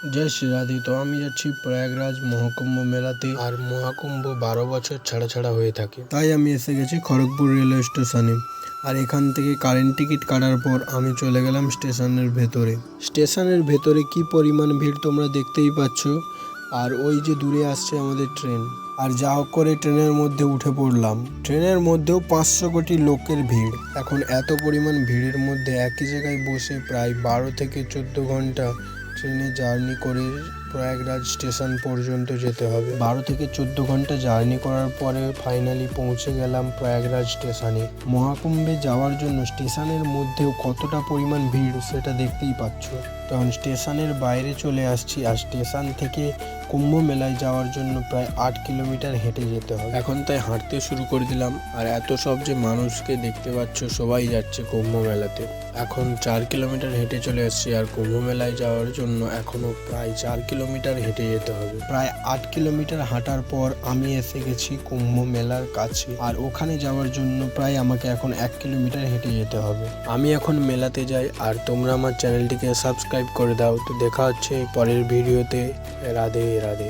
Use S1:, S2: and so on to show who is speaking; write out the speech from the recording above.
S1: जय श्री राधे। तो আমি যাচ্ছি প্রয়াগরাজ মহাকুম্ভ মেলাতে। আর মহাকুম্ভ 12 বছর ছাড়া ছাড়া হয়ে থাকে, তাই আমি এসে গেছি খড়গপুর রেলওয়ে স্টেশনে। আর এখান থেকে কারেন্ট টিকিট কাটার পর আমি চলে গেলাম স্টেশনের ভেতরে। স্টেশনের ভেতরে কি পরিমাণ ভিড় তোমরা দেখতেই পাচ্ছ। আর ওই যে দূরে আসছে আমাদের ট্রেন। আর যা হোক করে ট্রেনের মধ্যে উঠে পড়লাম। ট্রেনের মধ্যেও 500 কোটি লোকের ভিড়। এখন এত পরিমাণ ভিড়ের মধ্যে একই জায়গায় বসে প্রায় 12 থেকে 14 ঘন্টা ট্রেনে জার্নি করে প্রয়াগরাজ স্টেশন পর্যন্ত যেতে হবে। 12 থেকে 14 ঘন্টা জার্নি করার পরে ফাইনালি পৌঁছে গেলাম প্রয়াগরাজ স্টেশনে। মহাকুম্ভে যাওয়ার জন্য স্টেশনের মধ্যেও কতটা পরিমাণ ভিড় সেটা দেখতেই পাচ্ছ। তখন স্টেশনের বাইরে চলে আসছি। আর স্টেশন থেকে কুম্ভ মেলায় যাওয়ার জন্য প্রায় 8 কিলোমিটার হেঁটে যেতে হবে। এখন তাই হাঁটতে শুরু করে দিলাম। আর এত সব যে মানুষকে দেখতে পাচ্ছ, সবাই যাচ্ছে কুম্ভ মেলাতে। এখন 4 কিলোমিটার হেঁটে চলে এসেছি। আর কুম্ভ মেলায় যাওয়ার জন্য এখনো প্রায় 4 কিলোমিটার হেঁটে যেতে হবে। প্রায় 8 কিলোমিটার হাঁটার পর আমি এসে গেছি কুম্ভ মেলার কাছে। আর ওখানে যাওয়ার জন্য প্রায় আমাকে এখন 1 কিলোমিটার হেঁটে যেতে হবে। আমি এখন মেলাতে যাই। আর তোমরা আমার চ্যানেলটিকে সাবস্ক্রাইব করে দাও। তো দেখা হচ্ছে পরের ভিডিওতে। রাধে রাধে।